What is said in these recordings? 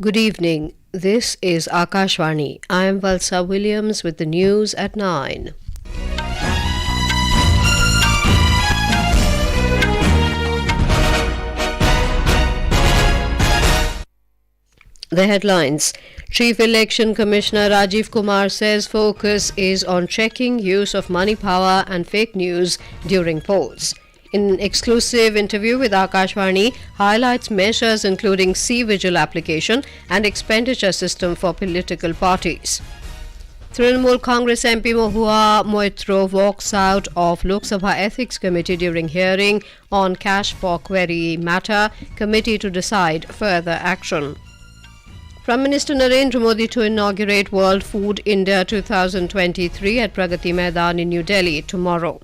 Good evening. This is Akashvani. I am Valsa Williams with the news at 9. The headlines. Chief Election Commissioner Rajiv Kumar says focus is on checking use of money power and fake news during polls. In an exclusive interview with Akashvani, highlights measures including cVigil application and expenditure system for political parties. Trinamool Congress MP Mahua Moitra walks out of Lok Sabha Ethics Committee during hearing on cash for query matter, committee to decide further action. Prime Minister Narendra Modi to inaugurate World Food India 2023 at Pragati Maidan in New Delhi tomorrow.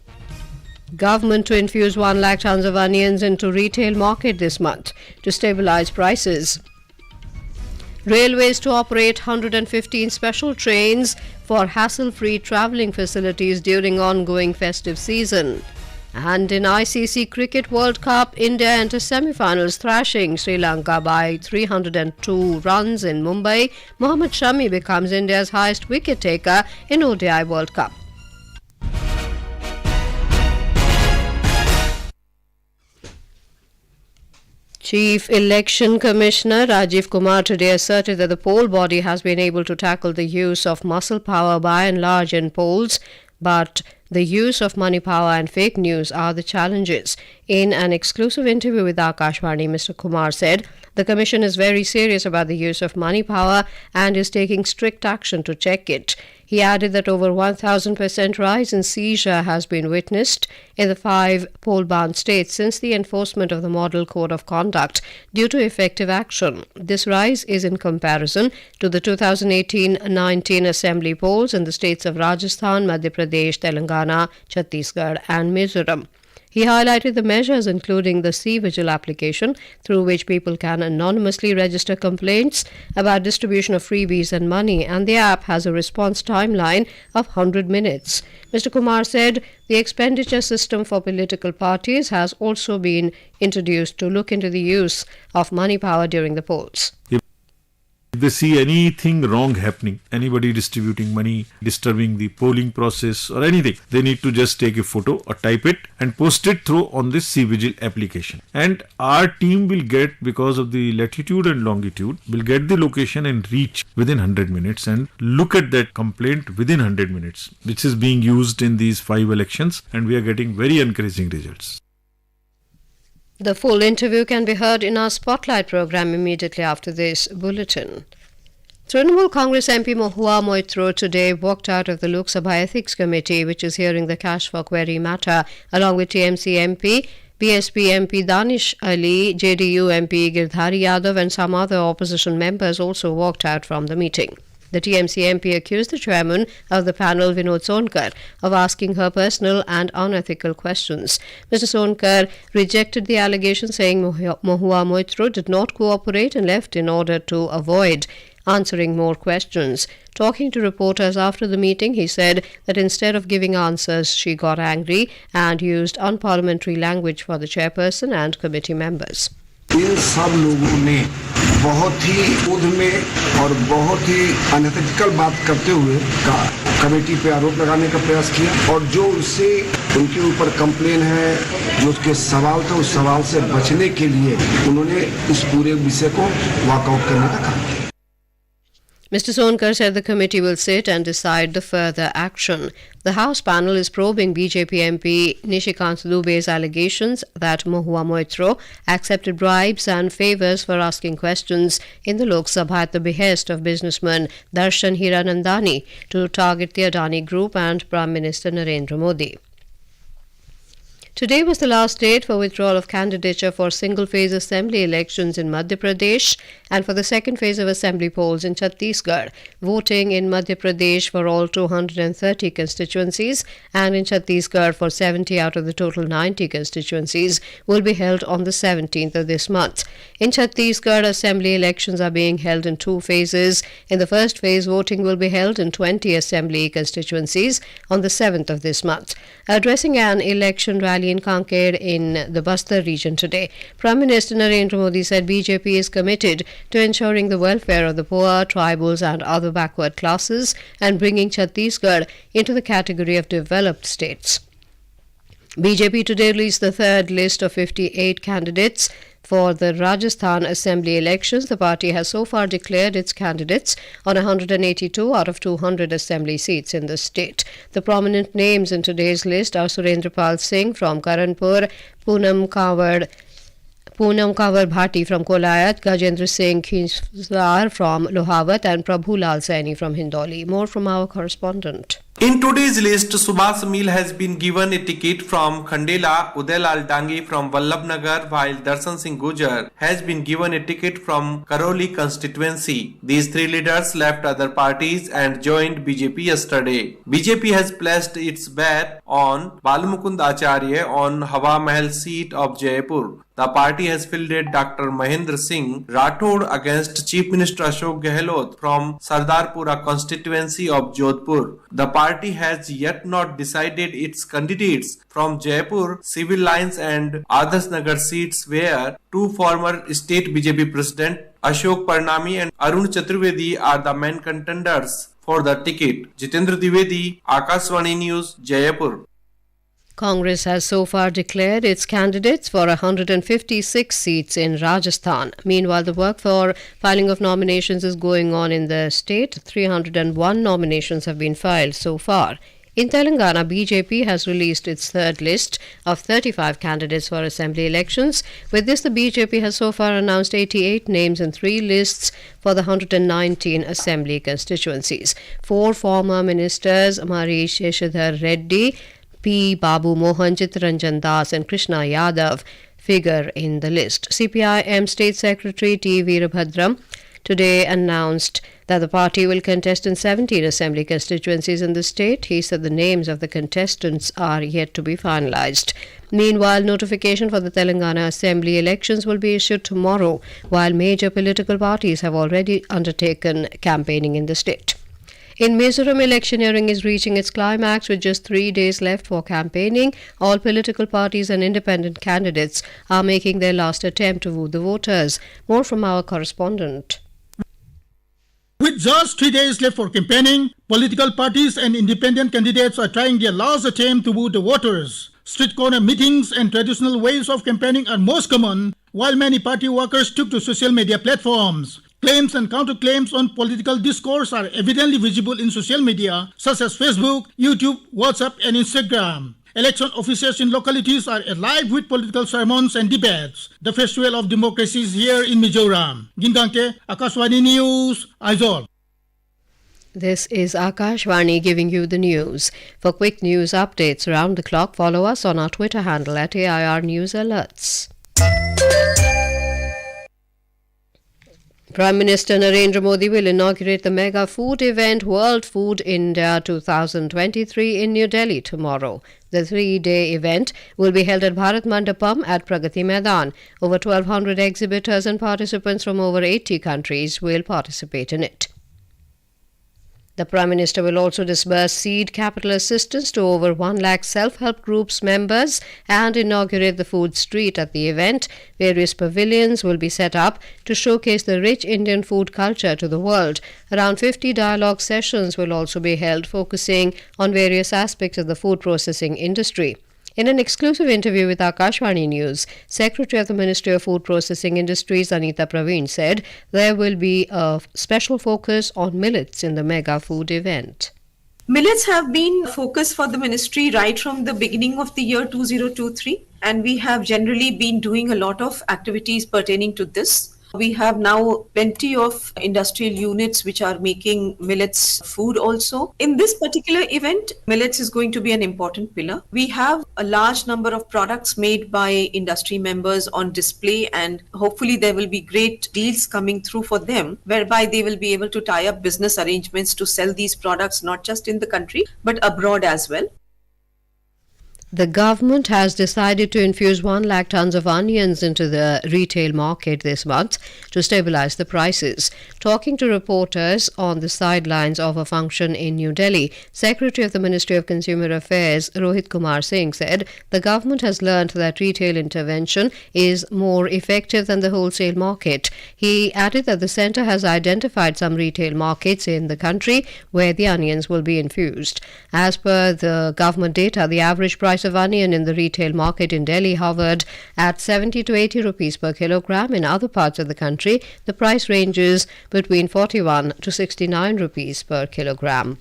Government to infuse 1 lakh tons of onions into retail market this month to stabilise prices. Railways to operate 115 special trains for hassle-free travelling facilities during ongoing festive season. And in ICC Cricket World Cup, India enters semifinals, thrashing Sri Lanka by 302 runs in Mumbai. Mohammed Shami becomes India's highest wicket-taker in ODI World Cup. Chief Election Commissioner Rajiv Kumar today asserted that the poll body has been able to tackle the use of muscle power by and large in polls, but the use of money power and fake news are the challenges. In an exclusive interview with Akashvani, Mr. Kumar said the Commission is very serious about the use of money power and is taking strict action to check it. He added that over 1,000% rise in seizure has been witnessed in the 5 poll-bound states since the enforcement of the Model Code of Conduct due to effective action. This rise is in comparison to the 2018-19 assembly polls in the states of Rajasthan, Madhya Pradesh, Telangana, Chhattisgarh and Mizoram. He highlighted the measures including the cVigil application through which people can anonymously register complaints about distribution of freebies and money, and the app has a response timeline of 100 minutes. Mr. Kumar said the expenditure system for political parties has also been introduced to look into the use of money power during the polls. If they see anything wrong happening, anybody distributing money, disturbing the polling process or anything, they need to just take a photo or type it and post it through on this cVigil application. And our team will get, because of the latitude and longitude, will get the location and reach within 100 minutes and look at that complaint within 100 minutes, which is being used in these 5 elections, and we are getting very encouraging results. The full interview can be heard in our Spotlight program immediately after this bulletin. Trinamool Congress MP Mahua Moitra today walked out of the Lok Sabha Ethics Committee, which is hearing the cash for query matter, along with TMC MP, BSP MP Danish Ali, JDU MP Girdhari Yadav and some other opposition members also walked out from the meeting. The TMC MP accused the chairman of the panel, Vinod Sonkar, of asking her personal and unethical questions. Mr. Sonkar rejected the allegation, saying Mahua Moitra did not cooperate and left in order to avoid answering more questions. Talking to reporters after the meeting, he said that instead of giving answers, she got angry and used unparliamentary language for the chairperson and committee members. इन सब लोगों ने बहुत ही क्रोध में और बहुत ही unethical बात करते हुए कमेटी पे आरोप लगाने का प्रयास किया, और जो उससे उनके ऊपर कंप्लेन है, जो उसके सवाल थे, उस सवाल से बचने के लिए उन्होंने इस पूरे विषय को वॉकआउट करने का काम किया. Mr. Sonkar said the committee will sit and decide the further action. The House panel is probing BJP MP Nishikant Dube's allegations that Mahua Moitra accepted bribes and favours for asking questions in the Lok Sabha at the behest of businessman Darshan Hiranandani to target the Adani Group and Prime Minister Narendra Modi. Today was the last date for withdrawal of candidature for single-phase assembly elections in Madhya Pradesh and for the second phase of assembly polls in Chhattisgarh. Voting in Madhya Pradesh for all 230 constituencies and in Chhattisgarh for 70 out of the total 90 constituencies will be held on the 17th of this month. In Chhattisgarh, assembly elections are being held in 2 phases. In the first phase, voting will be held in 20 assembly constituencies on the 7th of this month. Addressing an election rally rally in Kanker in the Bastar region today. Prime Minister Narendra Modi said BJP is committed to ensuring the welfare of the poor, tribals and other backward classes and bringing Chhattisgarh into the category of developed states. BJP today released the third list of 58 candidates for the Rajasthan Assembly elections. The party has so far declared its candidates on 182 out of 200 assembly seats in the state. The prominent names in today's list are Surendra Pal Singh from Karanpur, Poonam Kanwar Bhati from Kolayat, Gajendra Singh Khinsar from Lohawat and Prabhu Lal Saini from Hindoli. More from our correspondent. In today's list, Subhas Mil has been given a ticket from Khandela, Udaylal Dangi from Vallabhnagar, while Darshan Singh Gujar has been given a ticket from Karoli constituency. These three leaders left other parties and joined BJP yesterday. BJP has placed its bet on Balmukund Acharya on Hawa Mahal seat of Jaipur. The party has fielded Dr. Mahendra Singh Rathod against Chief Minister Ashok Gehlot from Sardarpura constituency of Jodhpur. The party has yet not decided its candidates from Jaipur, Civil Lines and Adarsh Nagar seats where two former state BJP president Ashok Parnami and Arun Chaturvedi are the main contenders for the ticket. Jitendra Dwivedi, Akashvani News, Jaipur. Congress has so far declared its candidates for 156 seats in Rajasthan. Meanwhile, the work for filing of nominations is going on in the state. 301 nominations have been filed so far. In Telangana, BJP has released its third list of 35 candidates for assembly elections. With this, the BJP has so far announced 88 names in three lists for the 119 assembly constituencies. Four former ministers, Marish Sheshadhar Reddy, P. Babu Mohan, Chittaranjan Das and Krishna Yadav figure in the list. CPIM State Secretary T. Veerabhadram today announced that the party will contest in 17 assembly constituencies in the state. He said the names of the contestants are yet to be finalized. Meanwhile, notification for the Telangana Assembly elections will be issued tomorrow, while major political parties have already undertaken campaigning in the state. In Mizoram, electioneering is reaching its climax with just 3 days left for campaigning. All political parties and independent candidates are making their last attempt to woo the voters. More from our correspondent. With just 3 days left for campaigning, political parties and independent candidates are trying their last attempt to woo the voters. Street corner meetings and traditional ways of campaigning are most common, while many party workers took to social media platforms. Claims and counterclaims on political discourse are evidently visible in social media such as Facebook, YouTube, WhatsApp and Instagram. Election officials in localities are alive with political sermons and debates. The festival of democracy is here in Mizoram. Gingangke, Akashvani News, Aizawl. This is Akashvani giving you the news. For quick news updates around the clock, follow us on our Twitter handle at AIR News Alerts. Prime Minister Narendra Modi will inaugurate the mega food event World Food India 2023 in New Delhi tomorrow. The 3-day event will be held at Bharat Mandapam at Pragati Maidan. Over 1,200 exhibitors and participants from over 80 countries will participate in it. The Prime Minister will also disburse seed capital assistance to over 1 lakh self-help groups members and inaugurate the food street at the event. Various pavilions will be set up to showcase the rich Indian food culture to the world. Around 50 dialogue sessions will also be held, focusing on various aspects of the food processing industry. In an exclusive interview with Akashvani News, Secretary of the Ministry of Food Processing Industries Anita Praveen said there will be a special focus on millets in the mega food event. Millets have been focus for the ministry right from the beginning of the year 2023, and we have generally been doing a lot of activities pertaining to this. We have now plenty of industrial units which are making millets food also. In this particular event, millets is going to be an important pillar. We have a large number of products made by industry members on display, and hopefully there will be great deals coming through for them, whereby they will be able to tie up business arrangements to sell these products not just in the country but abroad as well. The government has decided to infuse 1 lakh tons of onions into the retail market this month to stabilise the prices. Talking to reporters on the sidelines of a function in New Delhi, Secretary of the Ministry of Consumer Affairs Rohit Kumar Singh said the government has learnt that retail intervention is more effective than the wholesale market. He added that the centre has identified some retail markets in the country where the onions will be infused. As per the government data, the average price of onion in the retail market in Delhi hovered at 70 to 80 rupees per kilogram. In other parts of the country, the price ranges between 41 to 69 rupees per kilogram.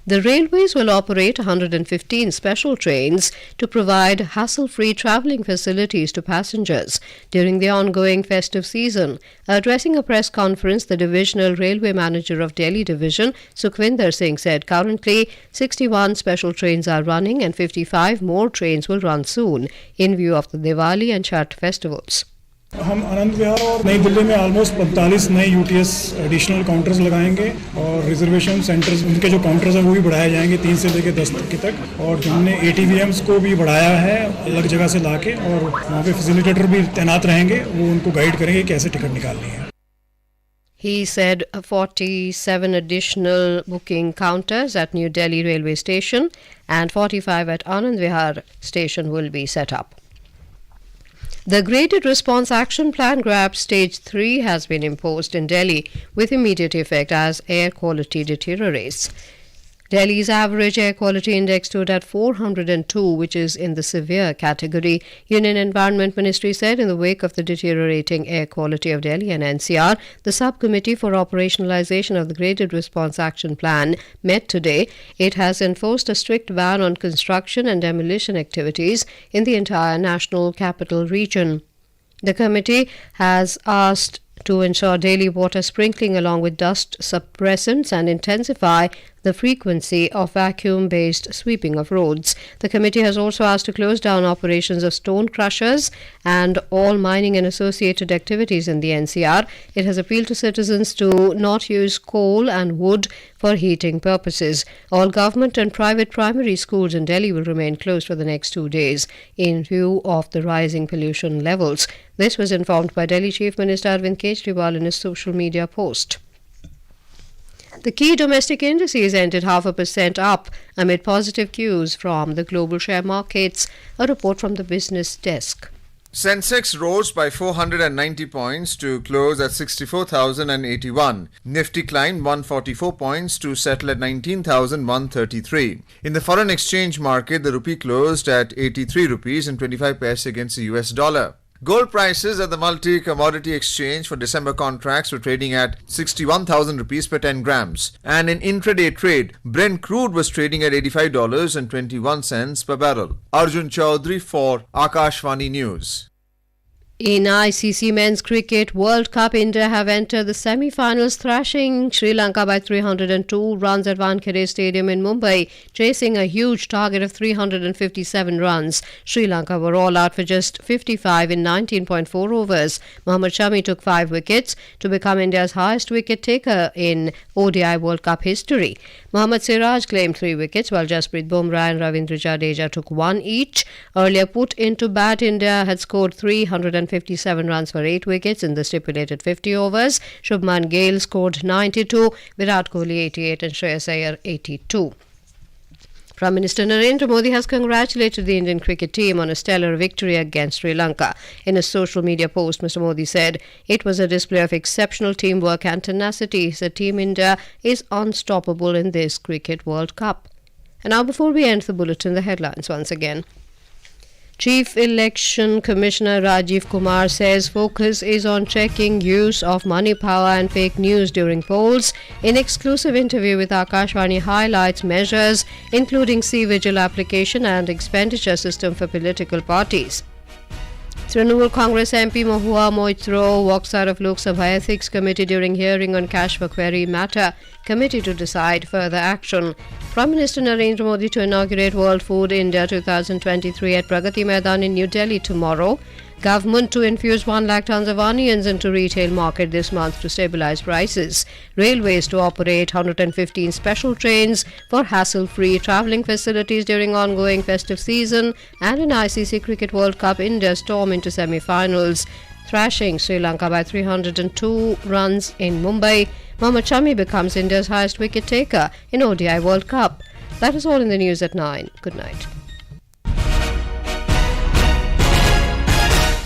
The railways will operate 115 special trains to provide hassle-free travelling facilities to passengers during the ongoing festive season. Addressing a press conference, the Divisional Railway Manager of Delhi Division, Sukhvinder Singh, said currently 61 special trains are running and 55 more trains will run soon in view of the Diwali and Chhath festivals. हम आनंद विहार और नई दिल्ली में almost 45 नए UTS additional counters लगाएंगे और reservation centres उनके जो counters हैं वो भी बढ़ाए जाएंगे 3 से लेकर 10 तक और हमने एटीवीएम्स को भी बढ़ाया है अलग जगह से लाके और वहाँ पे फैसिलिटेटर भी तैनात रहेंगे वो उनको गाइड करेंगे कैसे टिकट निकालनी है. He said 47 additional booking counters at New Delhi railway station and 45 at Anand Vihar station will be set up. The Graded Response Action Plan GRAP Stage 3 has been imposed in Delhi with immediate effect as air quality deteriorates. Delhi's average air quality index stood at 402, which is in the severe category. Union Environment Ministry said in the wake of the deteriorating air quality of Delhi and NCR, the Subcommittee for Operationalization of the Graded Response Action Plan met today. It has enforced a strict ban on construction and demolition activities in the entire national capital region. The committee has asked to ensure daily water sprinkling along with dust suppressants and intensify the frequency of vacuum-based sweeping of roads. The committee has also asked to close down operations of stone crushers and all mining and associated activities in the NCR. It has appealed to citizens to not use coal and wood for heating purposes. All government and private primary schools in Delhi will remain closed for the next 2 days in view of the rising pollution levels. This was informed by Delhi Chief Minister Arvind Kejriwal in his social media post. The key domestic indices ended 0.5% up amid positive cues from the global share markets. A report from the business desk. Sensex rose by 490 points to close at 64,081. Nifty climbed 144 points to settle at 19,133. In the foreign exchange market, the rupee closed at 83 rupees and 25 paise against the US dollar. Gold prices at the multi-commodity exchange for December contracts were trading at 61,000 rupees per 10 grams. And in intraday trade, Brent crude was trading at $85.21 per barrel. Arjun Chaudhary for Akashvani News. In ICC Men's Cricket World Cup, India have entered the semi-finals, thrashing Sri Lanka by 302 runs at Wankhede Stadium in Mumbai, chasing a huge target of 357 runs. Sri Lanka were all out for just 55 in 19.4 overs. Mohammed Shami took 5 wickets to become India's highest wicket-taker in ODI World Cup history. Mohammad Siraj claimed 3 wickets, while Jasprit Bumrah and Ravindra Jadeja took 1 each. Earlier put into bat, India had scored 357 runs for 8 wickets in the stipulated 50 overs. Shubman Gill scored 92, Virat Kohli 88 and Shreyas Iyer 82. Prime Minister Narendra Modi has congratulated the Indian cricket team on a stellar victory against Sri Lanka. In a social media post, Mr. Modi said, "It was a display of exceptional teamwork and tenacity." He said Team India is unstoppable in this Cricket World Cup. And now, before we end the bulletin, the headlines once again. Chief Election Commissioner Rajiv Kumar says focus is on checking use of money power and fake news during polls. In exclusive interview with Akashvani, highlights measures including cVigil application and expenditure system for political parties. Trinamool Congress MP Mahua Moitra walks out of Lok Sabha Ethics Committee during hearing on cash for query matter. Committee to decide further action. Prime Minister Narendra Modi to inaugurate World Food India 2023 at Pragati Maidan in New Delhi tomorrow. Government to infuse 1 lakh tons of onions into retail market this month to stabilise prices. Railways to operate 115 special trains for hassle-free travelling facilities during ongoing festive season. And in ICC Cricket World Cup, India storm into semifinals, thrashing Sri Lanka by 302 runs in Mumbai. Mohammed Shami becomes India's highest wicket-taker in ODI World Cup. That is all in the news at 9. Good night.